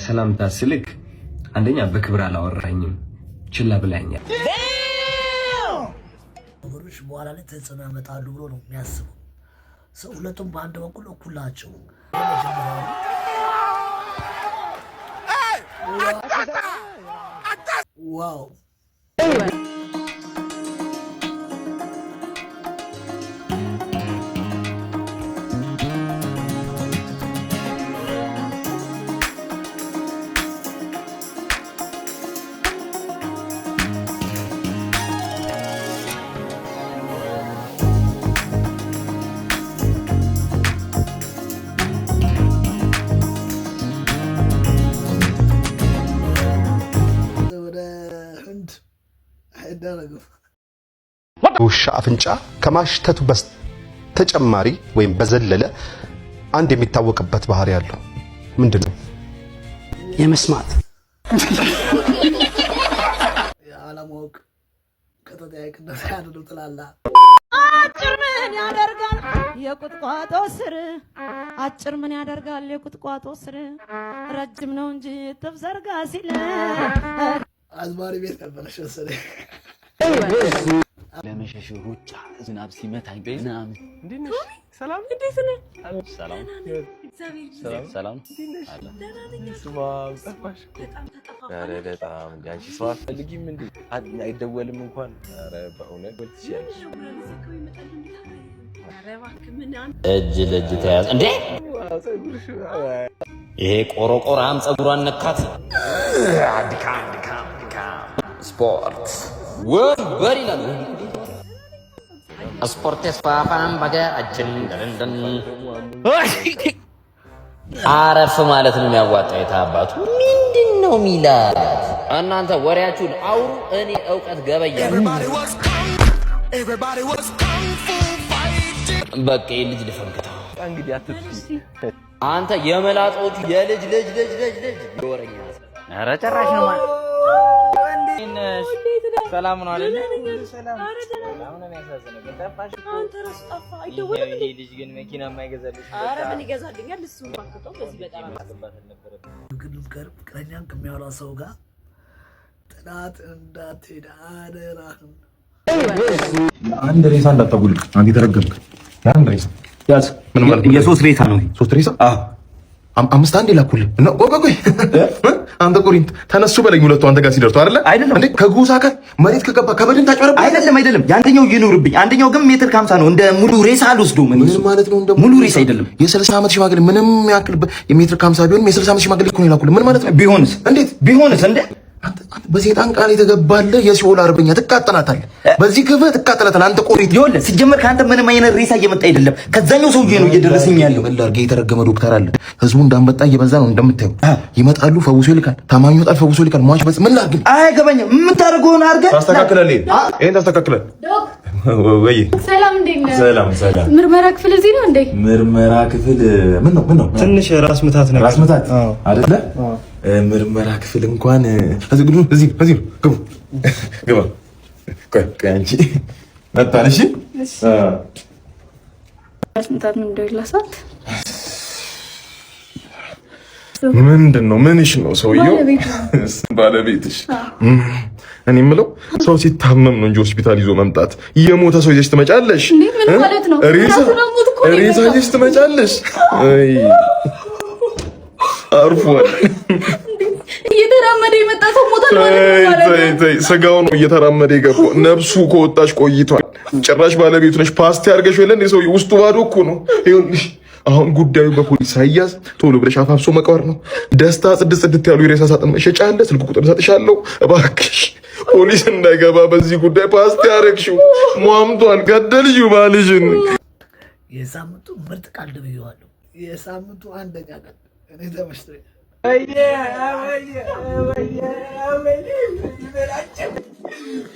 ሰላምታ ስልክ አንደኛ በክብር አላወራኝም ችላ ብላኛል። ነገሮች በኋላ ላይ ተጽዕኖ ያመጣሉ ብሎ ነው የሚያስበው ሰው። ሁለቱም በአንድ በኩል እኩል ናቸው። ዋው ውሻ አፍንጫ ከማሽተቱ በስተጨማሪ ወይም በዘለለ አንድ የሚታወቅበት ባህሪ ያለው ምንድነው? የመስማት ያለማወቅ ከተጠያቂነት ያደረው ተላላ አጭር ምን ያደርጋል የቁጥቋጦ ስር አጭር ምን ያደርጋል የቁጥቋጦ ስር ረጅም ነው እንጂ ተብዘርጋ ሲል አዝማሪ ቤት ነበረሽ መሰለኝ። ለመሸሽ ሩጫ ዝናብ ሲመታኝ ምናምን እንዴት ነሽ? ሰላም እንዴት ነህ? ሰላም እግዚአብሔር ሰላም አለ ስማም ጠፋሽ። ኧረ በጣም አንቺ ሰው አትፈልጊም እንዴ? አይደወልም እንኳን። ኧረ በእውነት ወልትሻለሽ። እጅ ለእጅ ተያዝ እንዴ? ይሄ ቆሮቆራም ጸጉሯን ነካት። ድካም ስፖርት ወንበር ይላል። ስፖርት ተስፋፋም በሀገራችን ደረንደን አረፍ ማለት ነው የሚያዋጣው። የታባቱ ምንድነው ሚላት? እናንተ ወሬያችሁን አውሩ፣ እኔ ዕውቀት ገበያለሁ። በቃ ልጅ ልፈንክተው እንግዲህ አትጥፊ አንተ የመላጦቹ የልጅ ልጅ ይወረኛ። ኧረ ጭራሽ ነው ማለት ሰላም ነው አይደል? ሰላም ነው የሚያሳዝነው። ጠፋሽ አንተ ራስ ጠፋ። አይደወልም ይሄ ልጅ ግን መኪና የማይገዛልሽ? ኧረ ምን ይገዛልኛል? እሱ ባክተው በዚህ በጣም ማስባት አልነበረም። ግን ፍቅረኛን ከሚያወራ ሰው ጋር ጥላት እንዳትሄድ አደራህን። አንድ ሬሳ እንዳታጉልቅ አንተ ተረገምክ። አንድ ሬሳ ያዝ። ምን ማለት ነው? የሶስት ሬሳ ነው። ሶስት ሬሳ? አዎ አምስት አንድ ይላኩልህ እና ቆይ አንተ ቆሪንት ተነሱ በለኝ። ሁለቱ አንተ ጋር ሲደርሱ አይደለም እንዴ? ከጎሳ ጋር መሬት ከገባ ከበድን ታጨረብ አይደለም። ያንተኛው ይኖርብኝ፣ አንደኛው ግን ሜትር ከ50 ነው። እንደ ሙሉ ሬሳ አልወስደውም። ምን ማለት ነው? እንደ ሙሉ ሬሳ አይደለም። የ60 ዓመት ሽማግሌ ምንም ያክል የሜትር ከ50 ቢሆን የ60 ዓመት ሽማግሌ እኮ ነው ይላኩልህ። ምን ማለት ነው? ቢሆንስ? እንዴት ቢሆንስ? እንዴ በሰይጣን ቃል የተገባለህ የሲኦል አርበኛ ትቃጠላታለህ። በዚህ ክፍል ትቃጠላታለህ። አንተ ቆሪት ይኸውልህ፣ ሲጀመር ከአንተ ምንም አይነት ሬሳ እየመጣ አይደለም። ከዛኛው ሰውዬ ነው እየደረሰኝ ያለው። ወላሂ የተረገመ ዶክተር አለ። ህዝቡ እንዳንበጣ እየበዛ ነው እንደምታየው። ይመጣሉ፣ ፈውሶ ይልካል። ታማኙ ይመጣል፣ ፈውሶ ይልካል። ሟች በስ ምን ላድርግ? አይገባኝም። የምታደርገውን አድርገህ ታስተካክላለህ። ይሄን ታስተካክላለህ ወይ? ሰላም እንዴት ነህ? ሰላም። ምርመራ ክፍል እዚህ ነው እንዴ? ምርመራ ክፍል ምን ነው? ትንሽ ራስ ምታት ነው። ራስ ምታት አይደለ? ምርመራ ክፍል እንኳን እዚህ ግባ። ቆይ አንቺ መጣልሽ። ራስ ምታት ምን እንደይላሳት ምንድን ነው? ምንሽ ነው? ሰውየው ባለቤትሽ? እኔ የምለው ሰው ሲታመም ነው እንጂ ሆስፒታል ይዞ መምጣት። የሞተ ሰው ይዘሽ ትመጫለሽ? ምን ማለት ነው? ሬሳ ይዘሽ ትመጫለሽ? አይ አርፏል። እየተራመደ የመጣ ሰው ሞታል ማለት ነው። ስጋው ነው እየተራመደ የገባው። ነፍሱ ከወጣች ቆይቷል። ጭራሽ ባለቤቱ ነሽ። ፓስቲ አድርገሽ የለ እንደ ሰው ውስጡ ባዶ እኮ ነው። ይኸውልሽ አሁን ጉዳዩ በፖሊስ ሳይያዝ ቶሎ ብለሽ አፋፍሶ መቅበር ነው። ደስታ ጽድት ያሉ የሬሳ ሳጥን መሸጫ አለ። ስልክ ቁጥር ሰጥሻለሁ። እባክሽ ፖሊስ እንዳይገባ በዚህ ጉዳይ ፓስቲ አደረግሽው። ሟምቷል። ገደልሽው ባልሽን። የሳምንቱ ምርጥ ቀልድ ብየዋለሁ። የሳምንቱ አንደኛ ቀልድ እኔ ተመችቶኛል።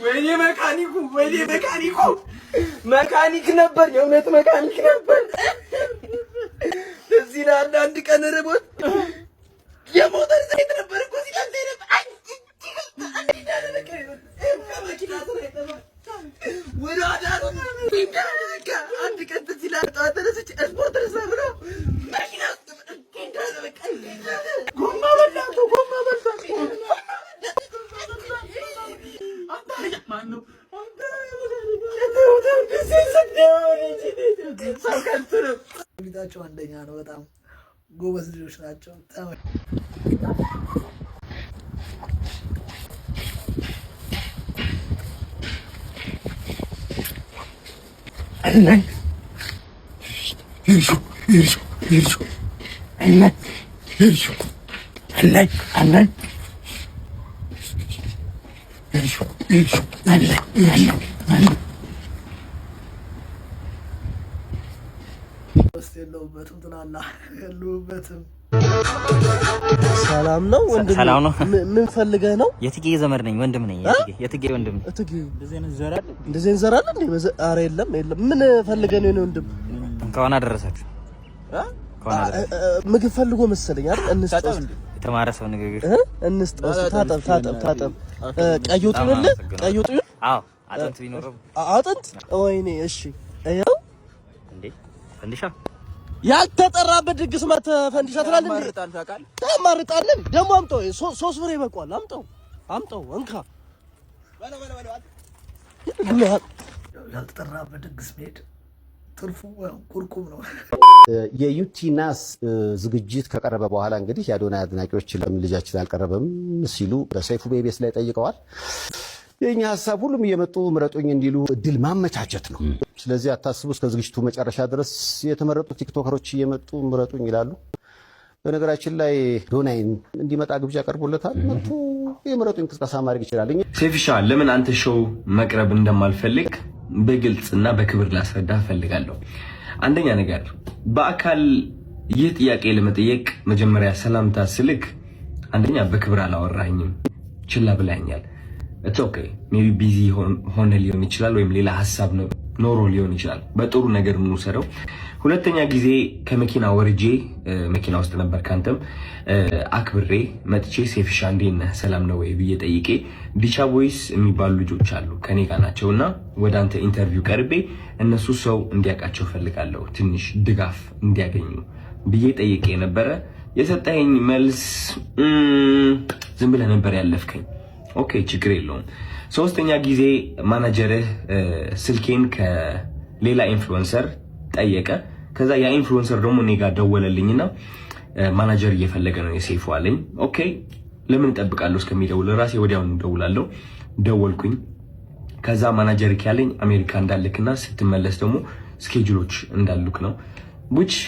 ወይኔ መካኒክ ነበር፣ የእውነት መካኒክ ነበር። እዚህ ለአንድ ቀን ርቦት የሞተር ዘይት ነበር እኮ ሲላል ነበር። አንድ ቀን ሲላል ጠዋት ተነስቼ ስፖርት ልስራ ብሎ መኪና ጎማ በላቸው። ኳሊቲያቸው አንደኛ ነው። በጣም ጎበዝ ልጆች ናቸው። የለሁበትም ትላለህ። የለሁበትም። ሰላም ነው ወንድም? ሰላም ነው። ምን ፈልገህ ነው? የትጌ ዘመድ ነኝ። ወንድም ነኝ። የትጌ ወንድም። እትጌ እንደዚህ አይነት ዘር አለ? እንደዚህ አይነት ዘር አለ እንዴ? ኧረ የለም የለም። ምን ፈልገህ ነው ወንድም? እንኳን አደረሳችሁ። ምግብ ፈልጎ መሰለኝ አይደል? እንስጠው። የተማረ ሰው ንግግር እንስጠው። ታጠብ። ቀይ ወጥ ይበልህ? ቀይ ወጥ ይበል? አዎ አጥንት ቢኖረው አጥንት። ወይኔ እሺ። ይኸው እንዴ ፈንዲሻ ያልተጠራበት ድግስ መተህ ፈንዲሻ ትላለህ እንዴ? ታማርጣለህ። ደግሞ አምጣው። 3 ብር ይበቃዋል። አምጣው። እንካ ያልተጠራበት ድግስ መሄድ ትርፉ ኩርኩም ነው። የዩቲናስ ዝግጅት ከቀረበ በኋላ እንግዲህ የአዶናይ አድናቂዎች ለምን ልጃችን አልቀረበም ሲሉ በሰይፉ ቤቤስ ላይ ጠይቀዋል። የኛ ሐሳብ ሁሉም እየመጡ ምረጡኝ እንዲሉ እድል ማመቻቸት ነው። ስለዚህ አታስቡ፣ እስከ ዝግጅቱ መጨረሻ ድረስ የተመረጡ ቲክቶከሮች እየመጡ ምረጡኝ ይላሉ። በነገራችን ላይ ዶናይን እንዲመጣ ግብዣ ቀርቦለታል። መጥቶ የምረጡኝ እንቅስቃሴ ማድረግ ይችላል። ሴፍሻ ለምን አንተ ሾው መቅረብ እንደማልፈልግ በግልጽና በክብር ላስረዳ ፈልጋለሁ። አንደኛ ነገር በአካል ይህ ጥያቄ ለመጠየቅ መጀመሪያ ሰላምታ ስልክ አንደኛ በክብር አላወራኝም፣ ችላ ብላኛል። ኢትስ ኦኬ ሜቢ ቢዚ ሆነ ሊሆን ይችላል፣ ወይም ሌላ ሀሳብ ኖሮ ሊሆን ይችላል። በጥሩ ነገር እንውሰደው። ሁለተኛ ጊዜ ከመኪና ወርጄ መኪና ውስጥ ነበር ካንተም አክብሬ መጥቼ ሴፍሻ እንዴት ነህ ሰላም ነው ወይ ብዬ ጠይቄ ዲቻ ቦይስ የሚባሉ ልጆች አሉ ከኔ ጋር ናቸውና ወደ አንተ ኢንተርቪው ቀርቤ እነሱ ሰው እንዲያውቃቸው ፈልጋለሁ ትንሽ ድጋፍ እንዲያገኙ ብዬ ጠይቄ ነበረ። የሰጠኸኝ መልስ ዝም ብለህ ነበር ያለፍከኝ። ኦኬ ችግር የለውም። ሶስተኛ ጊዜ ማናጀርህ ስልኬን ከሌላ ኢንፍሉዌንሰር ጠየቀ። ከዛ ያ ኢንፍሉዌንሰር ደግሞ እኔ ጋር ደወለልኝና ማናጀር እየፈለገ ነው የሴፉ አለኝ። ኦኬ ለምን እጠብቃለሁ እስከሚደውል ራሴ ወዲያውኑ ደውላለሁ። ደወልኩኝ። ከዛ ማናጀር ያለኝ አሜሪካ እንዳልክና ስትመለስ ደግሞ ስኬጁሎች እንዳሉክ ነው። which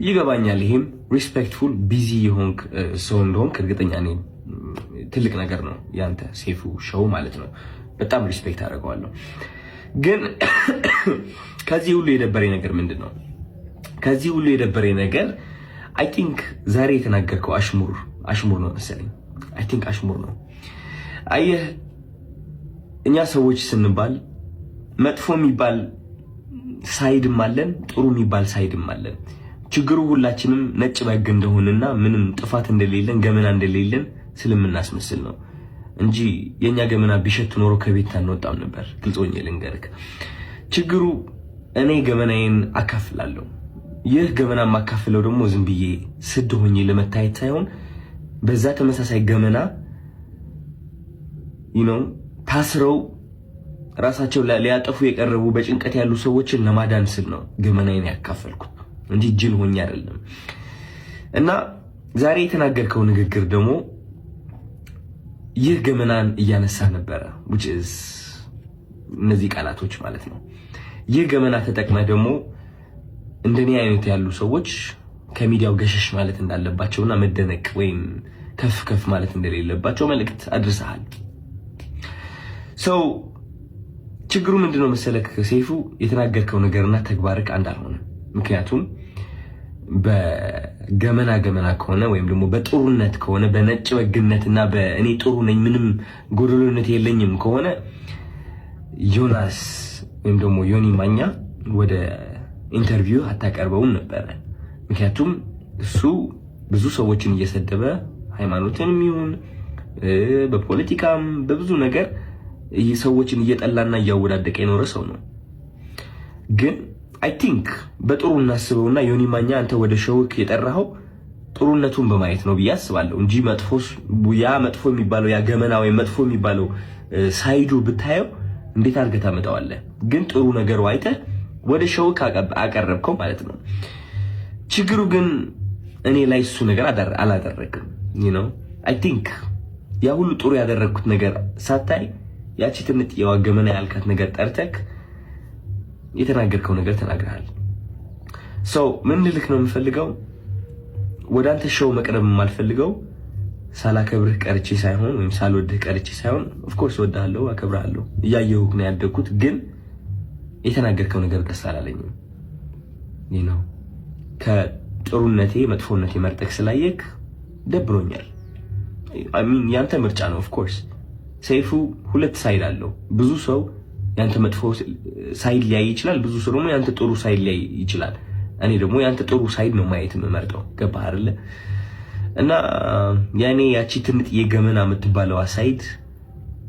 ይገባኛል። ይሄም ሪስፔክትፉል ቢዚ የሆንክ ሰው እንደሆንክ እርግጠኛ ነኝ። ትልቅ ነገር ነው ያንተ ሴፉ ሾው ማለት ነው። በጣም ሪስፔክት አደርገዋለሁ። ግን ከዚህ ሁሉ የደበረኝ ነገር ምንድን ነው? ከዚህ ሁሉ የደበረኝ ነገር አይ ቲንክ ዛሬ የተናገርከው አሽሙር ነው መሰለኝ። አይ ቲንክ አሽሙር ነው። አየህ እኛ ሰዎች ስንባል መጥፎ የሚባል ሳይድም አለን፣ ጥሩ የሚባል ሳይድም አለን። ችግሩ ሁላችንም ነጭ በግ እንደሆነና ምንም ጥፋት እንደሌለን ገመና እንደሌለን ስለምናስመስል ነው እንጂ የኛ ገመና ቢሸት ኖሮ ከቤት አንወጣም ነበር። ግልጾኝ ልንገርክ፣ ችግሩ እኔ ገመናዬን አካፍላለሁ። ይህ ገመና ማካፍለው ደግሞ ዝም ብዬ ስድ ሆኜ ለመታየት ሳይሆን በዛ ተመሳሳይ ገመና ታስረው ራሳቸው ሊያጠፉ የቀረቡ በጭንቀት ያሉ ሰዎችን ለማዳን ስል ነው ገመናዬን ያካፈልኩት እንጂ ጅል ሆኜ አይደለም። እና ዛሬ የተናገርከው ንግግር ደግሞ ይህ ገመናን እያነሳ ነበረ which is እነዚህ ቃላቶች ማለት ነው። ይህ ገመና ተጠቅመህ ደግሞ እንደኔ አይነት ያሉ ሰዎች ከሚዲያው ገሸሽ ማለት እንዳለባቸውና መደነቅ ወይም ከፍ ማለት እንደሌለባቸው መልእክት አድርሰሃል። ሰው ችግሩ ምንድነው መሰለክ ሴፉ፣ የተናገርከው ነገርና ተግባርክ አንድ አልሆነ። ምክንያቱም በገመና ከሆነ ወይም ደግሞ በጥሩነት ከሆነ በነጭ በግነትና በእኔ ጥሩ ነኝ ምንም ጎደሎነት የለኝም ከሆነ ዮናስ ወይም ደግሞ ዮኒ ማኛ ወደ ኢንተርቪው አታቀርበውም ነበር። ምክንያቱም እሱ ብዙ ሰዎችን እየሰደበ ሃይማኖትንም ይሁን በፖለቲካም በብዙ ነገር ሰዎችን እየጠላና እያወዳደቀ የኖረ ሰው ነው። ግን አይ ቲንክ በጥሩ እናስበውና ዮኒ ማኛ አንተ ወደ ሾውክ የጠራኸው ጥሩነቱን በማየት ነው ብዬ አስባለሁ እንጂ መጥፎ የሚባለው ያ ገመና ወይ መጥፎ የሚባለው ሳይዱ ብታየው እንዴት አድርገህ ታመጣዋለህ? ግን ጥሩ ነገሩ አይተህ ወደ ሾውክ አቀረብከው ማለት ነው። ችግሩ ግን እኔ ላይ እሱ ነገር አላደረግም I think ያ ሁሉ ጥሩ ያደረኩት ነገር ሳታይ ያቺ ትንጥ የዋገመና ያልካት ነገር ጠርተክ የተናገርከው ነገር ተናግረሃል ምን ልልክ ነው የምፈልገው ወደ አንተ ሾው መቅረብ የማልፈልገው ሳላከብርህ ቀርቼ ሳይሆን ወይም ሳልወድህ ቀርቼ ሳይሆን of course ወዳለው አከብራለሁ ያየሁህ ነው ያደኩት ግን የተናገርከው ነገር ደስ አላለኝም ከጥሩነቴ መጥፎነቴ መርጠክ ስላየክ ደብሮኛል ያንተ ምርጫ ነው of course ሰይፉ ሁለት ሳይድ አለው ብዙ ሰው ያንተ መጥፎ ሳይድ ላይ ይችላል ብዙ ሰው ደግሞ ያንተ ጥሩ ሳይድ ላይ ይችላል እኔ ደግሞ ያንተ ጥሩ ሳይድ ነው ማየት የምመርጠው ገባህ አይደለ እና ያኔ ያቺ ትንጥ የገመና የምትባለው ሳይድ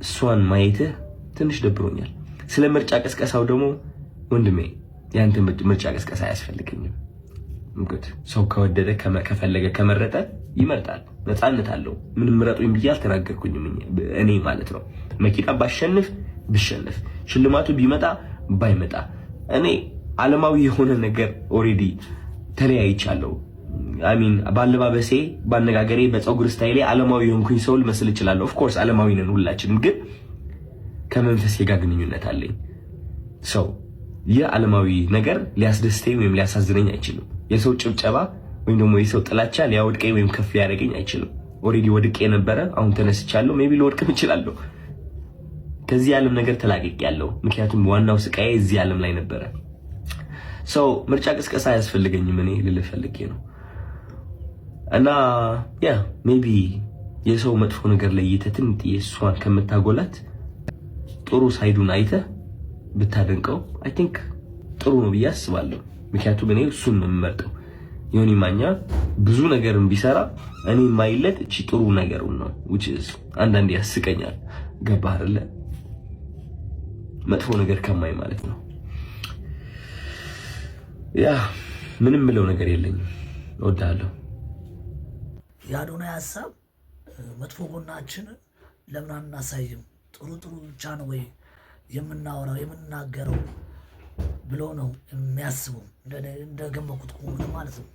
እሷን ማየት ትንሽ ደብሮኛል ስለ ምርጫ ቀስቀሳው ደግሞ ወንድሜ ያንተ ምርጫ ቀስቀሳ አያስፈልግኝም እንግዲህ ሰው ከወደደ ከፈለገ ከመረጠ ይመርጣል ነፃነት አለው ምንም ምረጡኝ ብዬ አልተናገርኩኝም እኔ ማለት ነው መኪና ባሸንፍ ብሸንፍ ሽልማቱ ቢመጣ ባይመጣ እኔ ዓለማዊ የሆነ ነገር ኦሬዲ ተለያይቻለሁ ባለባበሴ ባነጋገሬ በፀጉር ስታይሌ ዓለማዊ ሆንኩኝ ሰው ልመስል እችላለሁ ኦፍ ኮርስ ዓለማዊ ነን ሁላችንም ግን ከመንፈስ ጋር ግንኙነት አለኝ ሰው የዓለማዊ ነገር ሊያስደስተኝ ወይም ሊያሳዝነኝ አይችልም የሰው ጭብጨባ ወይም ደግሞ የሰው ጥላቻ ሊያወድቀኝ ወይም ከፍ ሊያደርገኝ አይችልም ኦሬዲ ወድቄ ነበር አሁን ተነስቻለሁ ሜቢ ልወድቅም እችላለሁ ከዚህ ዓለም ነገር ተላቅቄያለሁ ምክንያቱም ዋናው ስቃዬ እዚህ ዓለም ላይ ነበር ምርጫ ቅስቀሳ ያስፈልገኝም እኔ ልልፈልጌ ነው እና ሜቢ የሰው መጥፎ ነገር ለይተህ ትንጥ የሷን ከመታጎላት ጥሩ ሳይዱን አይተህ ብታደንቀው I think ጥሩ ነው ብዬ አስባለሁ ምክንያቱም እኔ እሱን ነው የምመርጠው ዮኒ ማኛ ብዙ ነገርን ቢሰራ እኔ ማይለት እቺ ጥሩ ነገሩ ነው which is አንዳንዴ ያስቀኛል ገባህ አይደለ መጥፎ ነገር ከማይ ማለት ነው ምንም ምለው ነገር የለኝም እወዳለሁ የአዶናይ ሐሳብ መጥፎ ጎናችን ለምን አናሳይም ጥሩ ብቻ ነው ወይ የምናወራው የምናገረው ብሎ ነው የሚያስቡ እንደገመኩት ከሆነ ማለት ነው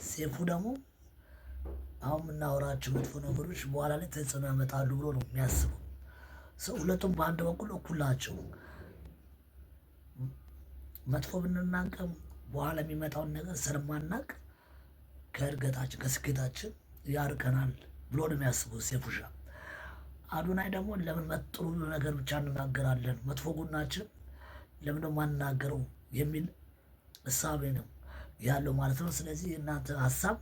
ሰይፉ ደግሞ አሁን የምናወራቸው መጥፎ ነገሮች በኋላ ላይ ተጽዕኖ ያመጣሉ ብሎ ነው የሚያስበው ሁለቱም በአንድ በኩል እኩል ናቸው መጥፎ ብንናገር በኋላ የሚመጣውን ነገር ስለማናቅ ከእድገታችን ከስኬታችን ያርቀናል ብሎ ነው የሚያስበው ሰይፉሻ አዶናይ ደግሞ ለምን ጥሩ ነገር ብቻ እንናገራለን መጥፎ ጎናችን ለምን ደግሞ አንናገረው የሚል እሳቤ ነው ያለው ማለት ነው ስለዚህ እናንተ ሐሳብ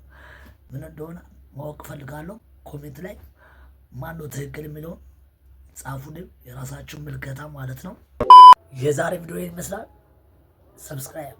ምን እንደሆነ ማወቅ ፈልጋለሁ ኮሜንት ላይ ማን ነው ትክክል የሚለው ጻፉልኝ የራሳችሁን ምልከታ ማለት ነው የዛሬ ቪዲዮ ይመስላል ሰብስክራይብ